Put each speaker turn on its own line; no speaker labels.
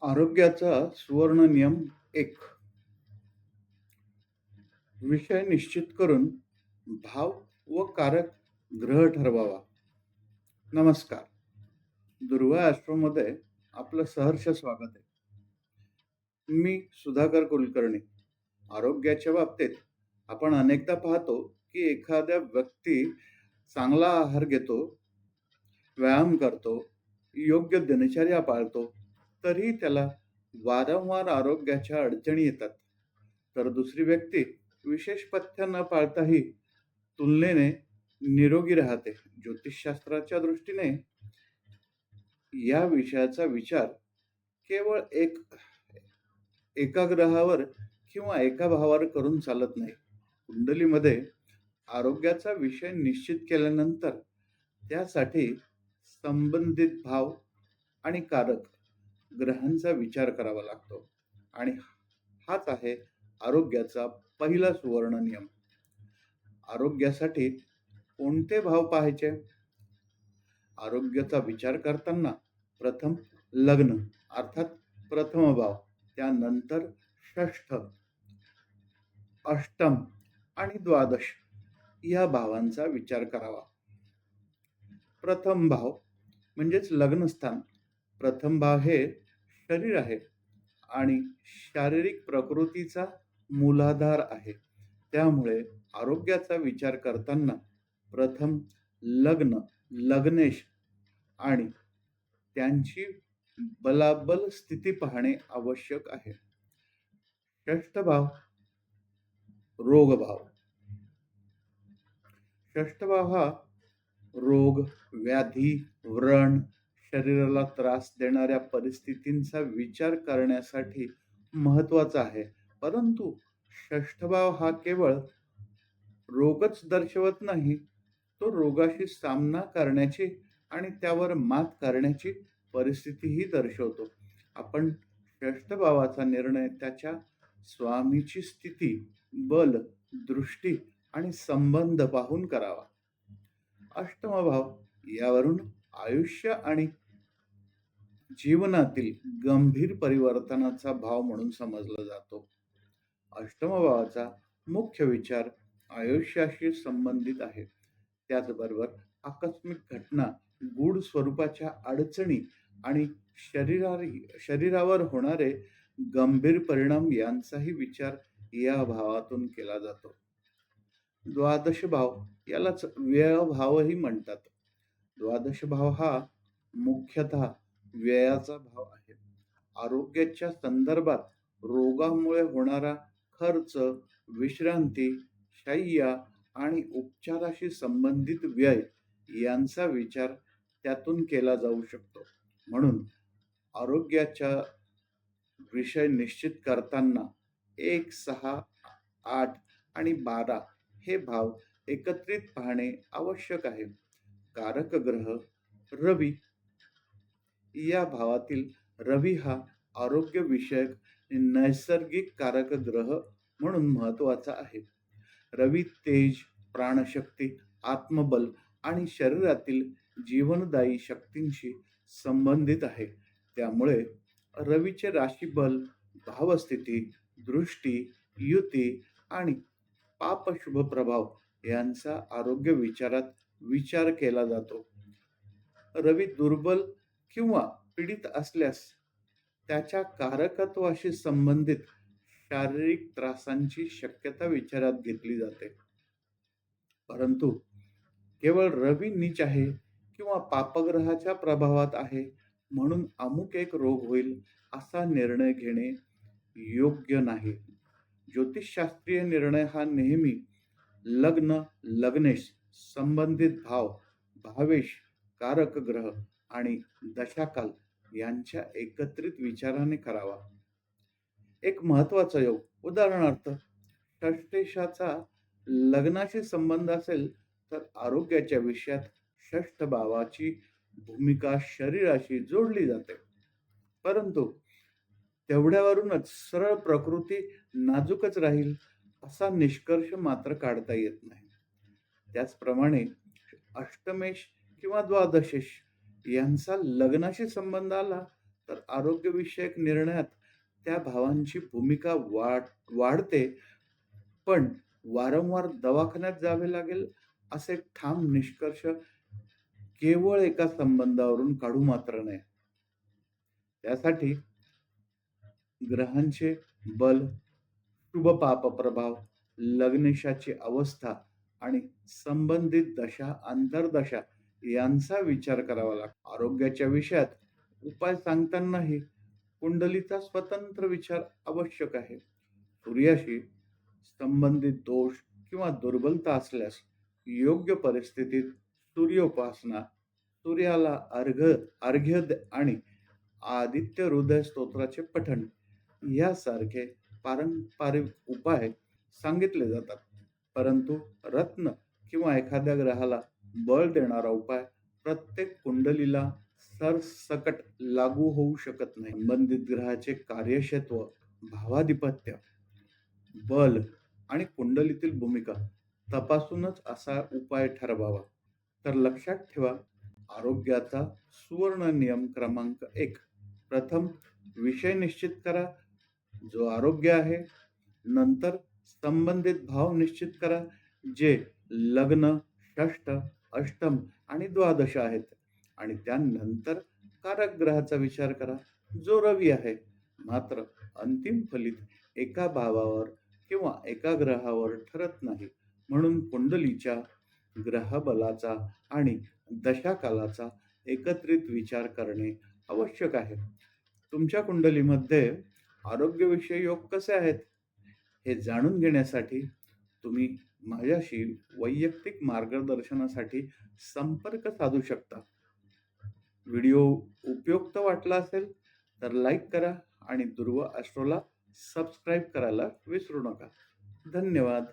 आरोग्याचा सुवर्ण नियम 1. विषय निश्चित करून भाव व कारक ग्रह ठरवावा. नमस्कार. दुर्वा ॲस्ट्रोमध्ये आपलं सहर्ष स्वागत आहे. मी सुधाकर कुलकर्णी. आरोग्याच्या बाबतीत आपण अनेकदा पाहतो, की एखाद्या व्यक्ती चांगला आहार घेतो, व्यायाम करतो, योग्य दिनचर्या पाळतो, तरीही त्याला वारंवार आरोग्याच्या अडचणी येतात. तर दुसरी व्यक्ती विशेष पथ्य न पाळताही तुलनेने निरोगी राहते. ज्योतिषशास्त्राच्या दृष्टीने या विषयाचा विचार केवळ एका ग्रहावर किंवा एका भावावर करून चालत नाही. कुंडलीमध्ये आरोग्याचा विषय निश्चित केल्यानंतर त्यासाठी संबंधित भाव आणि कारक ग्रहांचा विचार करावा लागतो आणि हाच आहे आरोग्याचा पहिला सुवर्ण नियम. आरोग्यासाठी कोणते भाव पाहायचे? आरोग्याचा विचार करताना प्रथम लग्न अर्थात प्रथम भाव, त्यानंतर षष्ठ, अष्टम आणि द्वादश या भावांचा विचार करावा. प्रथम भाव म्हणजेच लग्नस्थान. प्रथम भाव हे शरीर आहे आणि शारीरिक प्रकृतीचा मूलाधार आहे. त्यामुळे आरोग्याचा विचार करताना प्रथम लग्न, लग्नेश आणि त्यांची बलाबल स्थिती पाहणे आवश्यक आहे. षष्ठ भाव रोग भाव. षष्ठ भाव हा रोग, व्याधी, व्रण, शरीराला त्रास देणाऱ्या परिस्थितींचा विचार करण्यासाठी महत्वाचा आहे. परंतु षष्ठ भाव हा केवळ रोगच दर्शवत नाही, तो रोगाशी सामना करण्याची आणि त्यावर मात करण्याची परिस्थितीही दर्शवतो. आपण षष्ठ भावाचा निर्णय त्याच्या स्वामीची स्थिती, बल, दृष्टी आणि संबंध पाहून करावा. अष्टम भाव यावरून आयुष्य आणि जीवनातील गंभीर परिवर्तनाचा भाव म्हणून समजला जातो. अष्टम भावाचा मुख्य विचार आयुष्याशी संबंधित आहे. त्याचबरोबर आकस्मिक घटना, गूढ स्वरूपाच्या अडचणी आणि शरीरावर होणारे गंभीर परिणाम यांचाही विचार या भावातून केला जातो. द्वादश भाव यालाच व्यय भावही म्हणतात. द्वादश भाव हा मुख्यतः व्ययाचा भाव आहे. आरोग्याच्या संदर्भात रोगामुळे होणारा खर्च, विश्रांती, शय्या आणि उपचाराशी संबंधित व्यय यांचा विचार त्यातून केला जाऊ शकतो. म्हणून आरोग्याचा विषय निश्चित करताना 1, 6, 8 आणि 12 हे भाव एकत्रित पाहणे आवश्यक आहे. कारक ग्रह रवी. या भावातील रवी हा आरोग्य विषयक नैसर्गिक कारक ग्रह म्हणून महत्वाचा आहे. रवी तेज, प्राणशक्ती, आत्मबल आणि शरीरातील जीवनदायी शक्तींशी संबंधित आहे. त्यामुळे रवीचे राशीबल, भावस्थिती, दृष्टी, युती आणि पापशुभ प्रभाव यांचा आरोग्य विचारात विचार केला जातो. रवी दुर्बल किंवा पीडित असल्यास त्याच्या कारकत्वाशी संबंधित शारीरिक त्रासांची शक्यता विचारात घेतली जाते. परंतु केवळ रवी नीच आहे किंवा पापग्रहाच्या प्रभावात आहे म्हणून अमुक एक रोग होईल असा निर्णय घेणे योग्य नाही. ज्योतिषशास्त्रीय निर्णय हा नेहमी लग्न, लग्नेश, संबंधित भाव, भावेश, कारक ग्रह आणि दशाकाल यांच्या एकत्रित विचाराने करावा. एक महत्वाचा योग, उदाहरणार्थ षष्ठेशाचा लग्नाशी संबंध असेल तर आरोग्याच्या विषयात षष्ठ भावाची भूमिका शरीराशी जोडली जाते. परंतु तेवढ्यावरूनच सरळ प्रकृती नाजूकच राहील असा निष्कर्ष मात्र काढता येत नाही. त्याचप्रमाणे अष्टमेश किंवा द्वादशेश यांचा लग्नाशी संबंध आला तर आरोग्यविषयक निर्णयात त्या भावांची भूमिका वाढते. पण वारंवार दवाखान्यात जावे लागेल असे ठाम निष्कर्ष केवळ एका संबंधावरून काढू मात्र नये. त्यासाठी ग्रहांचे बल, शुभ पाप प्रभाव, लग्नेशाची अवस्था आणि संबंधित दशा, अंतर्दशा यांचा विचार करावा लागतो. आरोग्याच्या विषयात उपाय सांगतानाही कुंडलीचा स्वतंत्र विचार आवश्यक आहे. सूर्याशी संबंधित दोष किंवा दुर्बलता असल्यास योग्य परिस्थितीत सूर्योपासना, सूर्याला आणि आदित्य हृदय स्तोत्राचे पठण यासारखे पारंपरिक उपाय सांगितले जातात. परंतु रत्न किंवा एखाद्या ग्रहाला बळ देणारा उपाय प्रत्येक कुंडलीला सरसकट लागू होऊ शकत नाही. संबंधित ग्रहाचे कार्यक्षेत्र, भावाधिपत्य, बल आणि कुंडलीतील भूमिका तपासूनच असा उपाय ठरवावा. तर लक्षात ठेवा, आरोग्याचा सुवर्ण नियम क्रमांक 1. प्रथम विषय निश्चित करा, जो आरोग्य आहे. नंतर संबंधित भाव निश्चित करा, जे लग्न, षष्ठ, अष्टम आणि द्वादश आहेत. आणि त्यानंतर कारक ग्रहाचा विचार करा, जो रवी आहे. मात्र अंतिम फलित एका भावावर किंवा एका ग्रहावर ठरत नाही. म्हणून कुंडलीच्या ग्रहबलाचा आणि दशाकालाचा एकत्रित विचार करणे आवश्यक आहे. तुमच्या कुंडलीमध्ये आरोग्यविषयी योग कसे आहेत हे जाणून घेण्यासाठी तुम्ही माझ्याशी वैयक्तिक मार्गदर्शनासाठी संपर्क साधू शकता. व्हिडिओ उपयुक्त वाटला असेल तर लाईक करा आणि दुर्वा ॲस्ट्रोला सबस्क्राईब करायला विसरू नका. धन्यवाद.